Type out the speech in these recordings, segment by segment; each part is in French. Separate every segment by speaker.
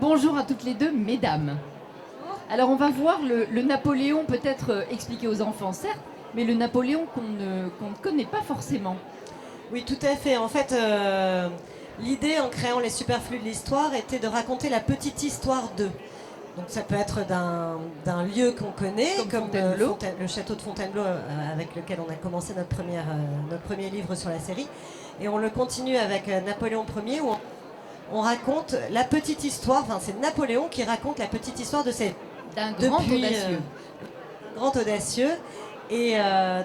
Speaker 1: Bonjour à toutes les deux, mesdames. Alors on va voir le Napoléon peut-être expliqué aux enfants, certes, mais le Napoléon qu'on ne connaît pas forcément.
Speaker 2: Oui, tout à fait. En fait, l'idée en créant les superflus de l'histoire était de raconter la petite histoire d'eux. Donc ça peut être d'un lieu qu'on connaît,
Speaker 1: Comme Fontainebleau.
Speaker 2: Le château de Fontainebleau avec lequel on a commencé notre premier livre sur la série. Et on le continue avec Napoléon Ier où on raconte la petite histoire, enfin c'est Napoléon qui raconte la petite histoire de cette
Speaker 1: D'un grand audacieux.
Speaker 2: grand audacieux. Et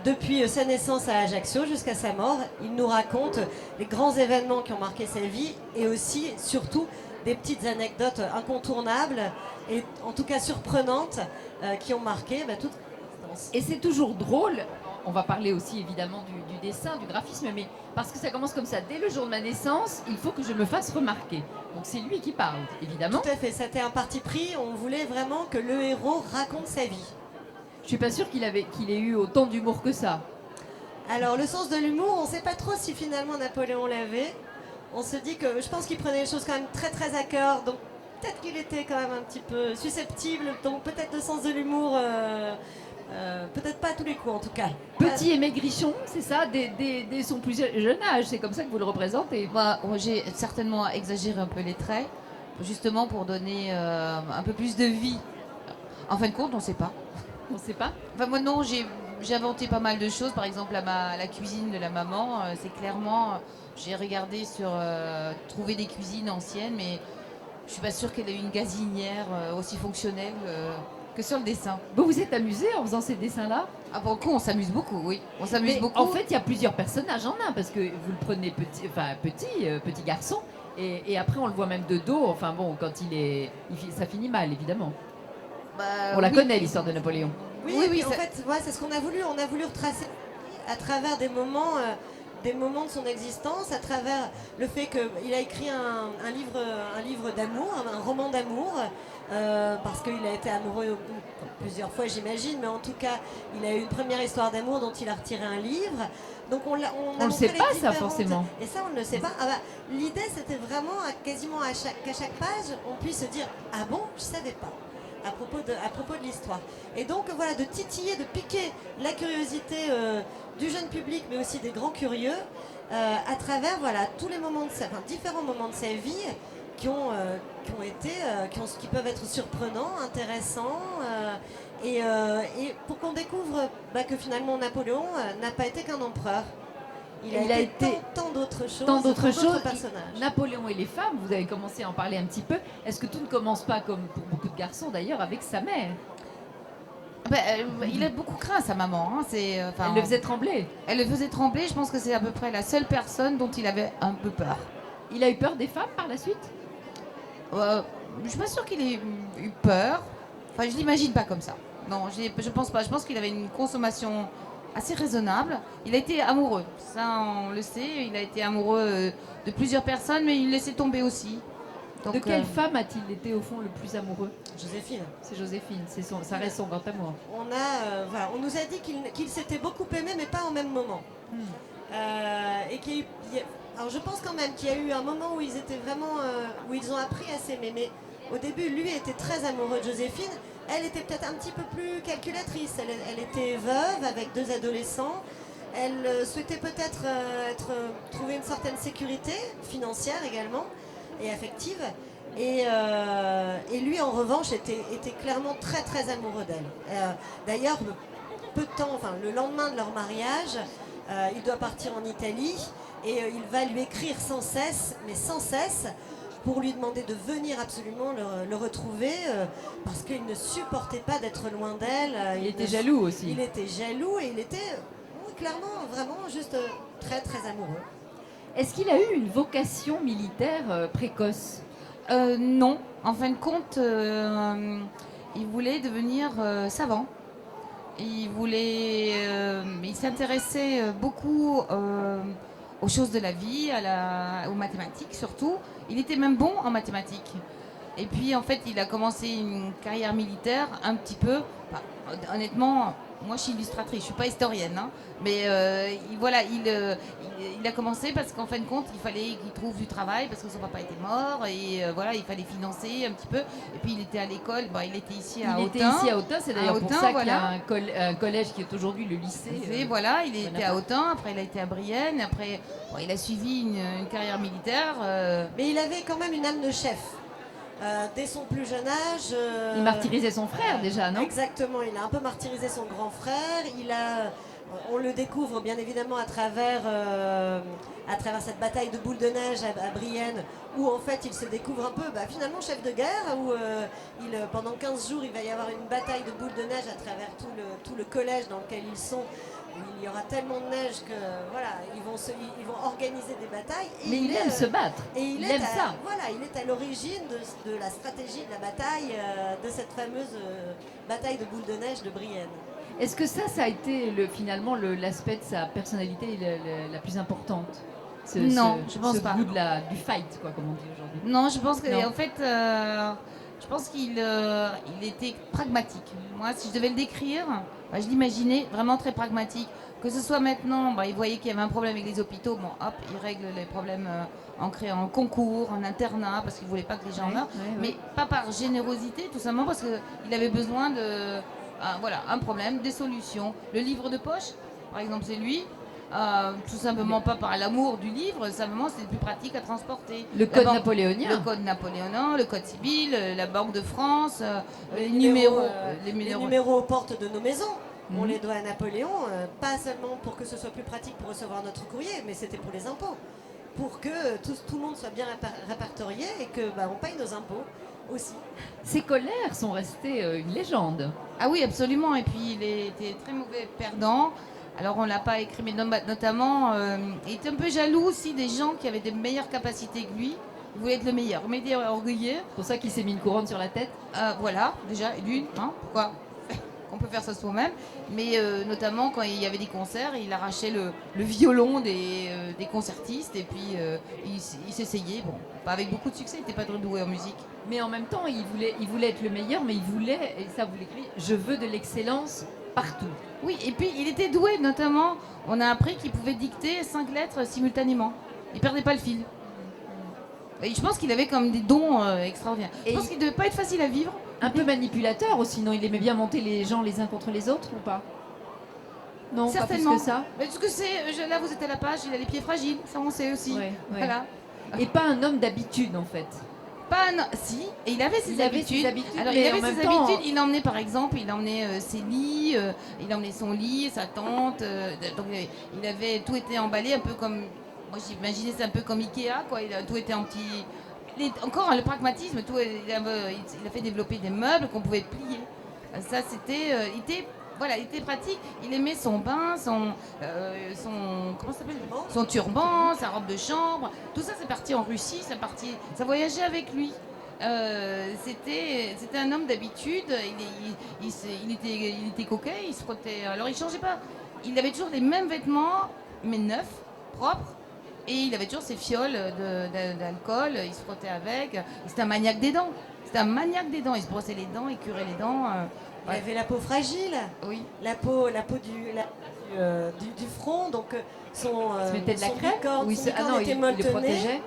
Speaker 2: depuis sa naissance à Ajaccio jusqu'à sa mort, il nous raconte les grands événements qui ont marqué sa vie et aussi, surtout, des petites anecdotes incontournables et en tout cas surprenantes qui ont marqué toute l'existence.
Speaker 1: Et c'est toujours drôle. On va parler aussi évidemment du dessin, du graphisme, mais parce que ça commence comme ça. Dès le jour de ma naissance, il faut que je me fasse remarquer. Donc c'est lui qui parle, évidemment.
Speaker 2: Tout à fait, c'était un parti pris. On voulait vraiment que le héros raconte sa vie.
Speaker 1: Je suis pas sûre qu'il ait eu autant d'humour que ça.
Speaker 2: Alors le sens de l'humour, on ne sait pas trop si finalement Napoléon l'avait. On se dit que je pense qu'il prenait les choses quand même très très à cœur, donc peut-être qu'il était quand même un petit peu susceptible, donc peut-être le sens de l'humour, peut-être pas à tous les coups en tout cas.
Speaker 1: Petit et maigrichon, c'est ça, dès son plus jeune âge, c'est comme ça que vous le représentez.
Speaker 3: J'ai certainement exagéré un peu les traits, justement pour donner un peu plus de vie. En fin de compte, on ne sait pas.
Speaker 1: On ne sait pas.
Speaker 3: Enfin, moi, non, j'ai inventé pas mal de choses. Par exemple, la cuisine de la maman, c'est clairement. J'ai regardé sur. Trouver des cuisines anciennes, mais je suis pas sûre qu'elle ait une gazinière aussi fonctionnelle que sur le dessin.
Speaker 1: Vous vous êtes amusé en faisant ces dessins-là?
Speaker 3: Ah, pour le coup, on s'amuse beaucoup, oui. On s'amuse
Speaker 1: Mais
Speaker 3: beaucoup.
Speaker 1: en fait, il y a plusieurs personnages en un, parce que vous le prenez petit garçon, et après on le voit même de dos. Enfin bon, quand ça finit mal, évidemment. On la
Speaker 3: Oui.
Speaker 1: connaît, l'histoire de Napoléon.
Speaker 2: Oui, en fait, c'est ce qu'on a voulu. On a voulu retracer à travers des moments de son existence, à travers le fait qu'il a écrit un livre d'amour, un roman d'amour, parce qu'il a été amoureux plusieurs fois, j'imagine, mais en tout cas, il a eu une première histoire d'amour dont il a retiré un livre. Donc on
Speaker 1: On le sait pas, ça, forcément.
Speaker 2: Et ça, on ne le sait pas. L'idée, c'était vraiment quasiment qu'à chaque page, on puisse se dire ah bon, je savais pas. À propos de l'histoire. Et donc voilà, de titiller, de piquer la curiosité du jeune public, mais aussi des grands curieux, à travers tous les moments différents moments de sa vie qui peuvent être surprenants, intéressants, et pour qu'on découvre que finalement Napoléon n'a pas été qu'un empereur. Il a été tant d'autres choses, d'autres personnages.
Speaker 1: Napoléon et les femmes, vous avez commencé à en parler un petit peu. Est-ce que tout ne commence pas, comme pour beaucoup de garçons d'ailleurs, avec sa mère?
Speaker 3: Il a beaucoup craint sa maman. Hein.
Speaker 1: Elle le faisait trembler.
Speaker 3: Elle le faisait trembler. Je pense que c'est à peu près la seule personne dont il avait un peu peur.
Speaker 1: Il a eu peur des femmes par la suite?
Speaker 3: Je suis pas sûre qu'il ait eu peur. Enfin, je l'imagine pas comme ça. Non, je pense pas. Je pense qu'il avait une consommation assez raisonnable. Il a été amoureux. Ça, on le sait. Il a été amoureux de plusieurs personnes, mais il laissait tomber aussi.
Speaker 1: Donc, de quelle femme a-t-il été au fond le plus amoureux?
Speaker 2: Joséphine.
Speaker 1: C'est Joséphine, ça reste son grand amour.
Speaker 2: On nous a dit qu'il s'était beaucoup aimé, mais pas au même moment. Alors je pense quand même qu'il y a eu un moment où ils étaient vraiment, où ils ont appris à s'aimer. Mais au début, lui était très amoureux de Joséphine. Elle était peut-être un petit peu plus calculatrice. Elle était veuve avec 2 adolescents. Elle souhaitait peut-être trouver une certaine sécurité financière également et affective. Et lui, en revanche, était clairement très très amoureux d'elle. D'ailleurs, peu de temps, le lendemain de leur mariage, il doit partir en Italie et il va lui écrire sans cesse, pour lui demander de venir absolument le retrouver parce qu'il ne supportait pas d'être loin d'elle.
Speaker 1: Il était jaloux aussi.
Speaker 2: Il était jaloux et il était clairement, vraiment juste très très amoureux.
Speaker 1: Est-ce qu'il a eu une vocation militaire précoce?
Speaker 3: Non. En fin de compte, il voulait devenir savant. Il s'intéressait beaucoup aux choses de la vie, aux mathématiques surtout. Il était même bon en mathématiques. Et puis en fait, il a commencé une carrière militaire un petit peu. Honnêtement, moi je suis illustratrice, je suis pas historienne, hein, mais il a commencé parce qu'en fin de compte, il fallait qu'il trouve du travail parce que son papa était mort et voilà, il fallait financer un petit peu. Et puis il était à l'école, il était ici à Autun.
Speaker 1: Il était ici à Autun, c'est d'ailleurs pour ça qu'il y a un collège qui est aujourd'hui le lycée.
Speaker 3: Et voilà, il était à Autun, après il a été à Brienne, après il a suivi une carrière militaire.
Speaker 2: Mais il avait quand même une âme de chef. Dès son plus jeune âge.
Speaker 1: Il martyrisait son frère déjà, non?
Speaker 2: Exactement, il a un peu martyrisé son grand frère. On le découvre bien évidemment à travers cette bataille de boule de neige à Brienne, où en fait il se découvre un peu finalement chef de guerre, où pendant 15 jours il va y avoir une bataille de boule de neige à travers tout le collège dans lequel ils sont. Il y aura tellement de neige que voilà, ils vont organiser des batailles.
Speaker 1: Mais il aime se battre.
Speaker 2: Et il
Speaker 1: aime ça.
Speaker 2: Voilà, il est à l'origine de la stratégie de la bataille, de cette fameuse bataille de boule de neige de Brienne.
Speaker 1: Est-ce que ça a été finalement l'aspect de sa personnalité la plus importante?
Speaker 3: Non, je pense pas.
Speaker 1: Goût du fight, quoi, comme on dit aujourd'hui.
Speaker 3: Non, je pense qu'en fait, je pense qu'il était pragmatique. Moi, si je devais le décrire, je l'imaginais vraiment très pragmatique. Que ce soit maintenant, il voyait qu'il y avait un problème avec les hôpitaux, hop, il règle les problèmes en créant un concours, un internat, parce qu'il ne voulait pas que les gens meurent, mais pas par générosité, tout simplement parce qu'il avait besoin un problème, des solutions. Le livre de poche, par exemple, c'est lui. Tout simplement pas par l'amour du livre, simplement c'est plus pratique à transporter.
Speaker 1: Le code napoléonien.
Speaker 3: Le code napoléonien, le code civil, la Banque de France, les numéros
Speaker 2: aux portes de nos maisons. On les doit à Napoléon, pas seulement pour que ce soit plus pratique pour recevoir notre courrier, mais c'était pour les impôts. Pour que tout le monde soit bien répertorié et qu'on paye nos impôts aussi.
Speaker 1: Ces colères sont restées une légende.
Speaker 3: Ah oui, absolument. Et puis il était très mauvais perdant. Alors on ne l'a pas écrit, mais notamment, il était un peu jaloux aussi des gens qui avaient des meilleures capacités que lui. Il voulait être le meilleur, mais il était orgueilleux.
Speaker 1: C'est pour ça qu'il s'est mis une couronne sur la tête.
Speaker 3: Voilà, déjà, et d'une, pourquoi on peut faire ça soi-même. Mais notamment quand il y avait des concerts, il arrachait le violon des concertistes et puis il s'essayait. Bon, pas avec beaucoup de succès, il n'était pas très doué en musique.
Speaker 1: Mais en même temps, il voulait être le meilleur, mais il voulait, et ça vous l'écrivez, je veux de l'excellence partout.
Speaker 3: Oui, et puis il était doué, notamment, on a appris qu'il pouvait dicter 5 lettres simultanément. Il perdait pas le fil. Et je pense qu'il avait comme des dons extraordinaires. Je pense qu'il ne devait pas être facile à vivre.
Speaker 1: Un peu manipulateur aussi, non? Il aimait bien monter les gens les uns contre les autres ou pas? Non,
Speaker 3: certainement.
Speaker 1: Pas plus que ça.
Speaker 3: Mais ce que c'est, là vous êtes à la page, il a les pieds fragiles, ça on sait aussi.
Speaker 1: Ouais.
Speaker 3: Voilà.
Speaker 1: Et pas un homme d'habitude en fait.
Speaker 3: Si, et il avait ses habitudes. Alors il avait ses habitudes, il emmenait par exemple, ses lits, il emmenait son lit, sa tente, donc tout était emballé un peu comme, moi j'imaginais c'est un peu comme Ikea, quoi, tout était en petit... Encore le pragmatisme, il a fait développer des meubles qu'on pouvait plier. Ça c'était, il était pratique, il aimait son bain, comment ça s'appelle, son turban, sa robe de chambre, tout ça c'est parti en Russie, ça voyageait avec lui. C'était un homme d'habitude, il était coquet, il se frottait, alors il changeait pas, il avait toujours les mêmes vêtements, mais neufs, propres, et il avait toujours ses fioles d'alcool, il se frottait avec, c'était un maniaque des dents, il se brossait les dents, il curait les dents.
Speaker 2: Il avait la peau fragile,
Speaker 3: oui.
Speaker 2: La peau du front, donc son bicorne était molletonné.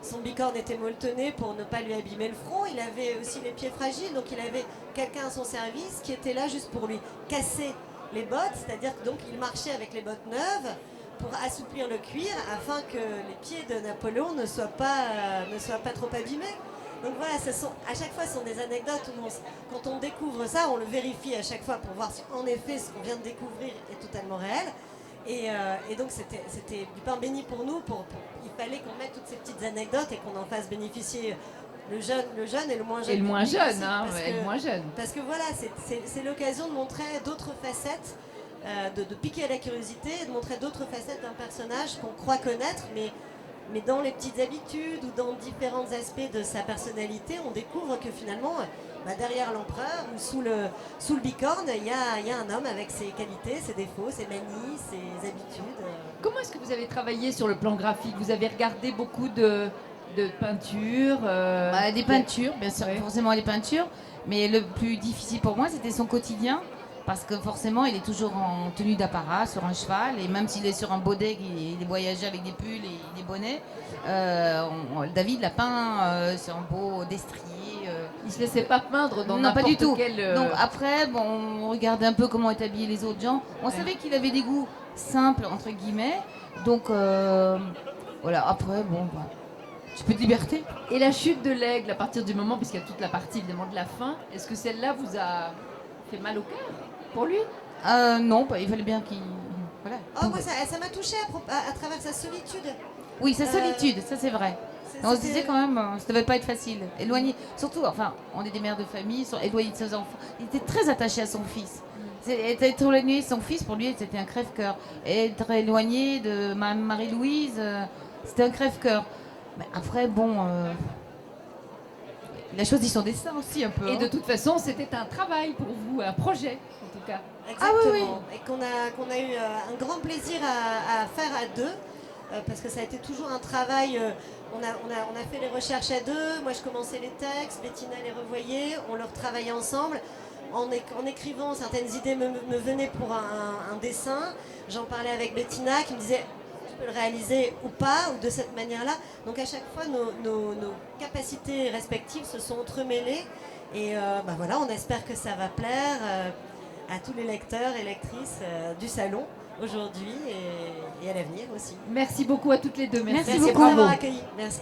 Speaker 2: Son bicorne était molletonné pour ne pas lui abîmer le front. Il avait aussi les pieds fragiles, donc il avait quelqu'un à son service qui était là juste pour lui casser les bottes, c'est-à-dire que donc il marchait avec les bottes neuves pour assouplir le cuir afin que les pieds de Napoléon ne soient pas trop abîmés. Donc voilà, à chaque fois, ce sont des anecdotes où quand on découvre ça, on le vérifie à chaque fois pour voir si en effet ce qu'on vient de découvrir est totalement réel. Et donc c'était du pain béni pour nous. Il fallait qu'on mette toutes ces petites anecdotes et qu'on en fasse bénéficier le jeune et le moins jeune.
Speaker 1: Et le moins jeune, le moins jeune.
Speaker 2: Parce que voilà, c'est l'occasion de montrer d'autres facettes, de piquer à la curiosité, de montrer d'autres facettes d'un personnage qu'on croit connaître, mais dans les petites habitudes ou dans différents aspects de sa personnalité, on découvre que finalement, derrière l'empereur ou sous le bicorne, il y a un homme avec ses qualités, ses défauts, ses manies, ses habitudes.
Speaker 1: Comment est-ce que vous avez travaillé sur le plan graphique? Vous avez regardé beaucoup de peintures
Speaker 3: Des peintures, bien sûr, forcément les peintures. Mais le plus difficile pour moi, c'était son quotidien. parce que forcément, il est toujours en tenue d'apparat sur un cheval, et même s'il est sur un baudet, il est voyagé avec des pulls et des bonnets, David l'a peint sur un beau destrier.
Speaker 1: Il se laissait pas peindre dans
Speaker 3: non, pas du tout.
Speaker 1: quel...
Speaker 3: Donc après, bon, on regardait un peu comment étaient habillés les autres gens. On savait qu'il avait des goûts simples, entre guillemets. Donc voilà, après, bon, bah, un petit peu de liberté.
Speaker 1: Et la chute de l'aigle, à partir du moment, puisqu'il y a toute la partie évidemment de la fin, est-ce que celle-là vous a fait mal au cœur pour lui?
Speaker 3: Non, bah, il fallait bien qu'il... Voilà.
Speaker 2: Oh, moi, ça m'a touchée à travers sa solitude.
Speaker 3: Oui, sa solitude, ça c'est vrai. On se disait quand même, ça devait pas être facile. Éloigné, surtout, enfin, on est des mères de famille, éloigné de ses enfants. Il était très attaché à son fils. Être éloigné de son fils, pour lui, c'était un crève-cœur. Être éloigné de Marie-Louise, c'était un crève-cœur. Mais après, bon, il a choisi son destin aussi un peu.
Speaker 1: Et de toute façon, c'était un travail pour vous, un projet en tout cas.
Speaker 2: Exactement.
Speaker 3: Ah oui, oui.
Speaker 2: Et qu'on a eu un grand plaisir à faire à deux, parce que ça a été toujours un travail. On a fait les recherches à deux. Moi, je commençais les textes, Bettina les revoyait, on leur travaillait ensemble. En écrivant, certaines idées me venaient pour un dessin. J'en parlais avec Bettina qui me disait tu peux le réaliser ou pas, ou de cette manière-là. Donc à chaque fois, nos capacités respectives se sont entremêlées. Et bah voilà, on espère que ça va plaire à tous les lecteurs et lectrices du salon aujourd'hui et à l'avenir aussi.
Speaker 1: Merci beaucoup à toutes les deux.
Speaker 3: Merci
Speaker 2: Merci
Speaker 3: beaucoup.
Speaker 2: pour m'avoir accueilli. Merci.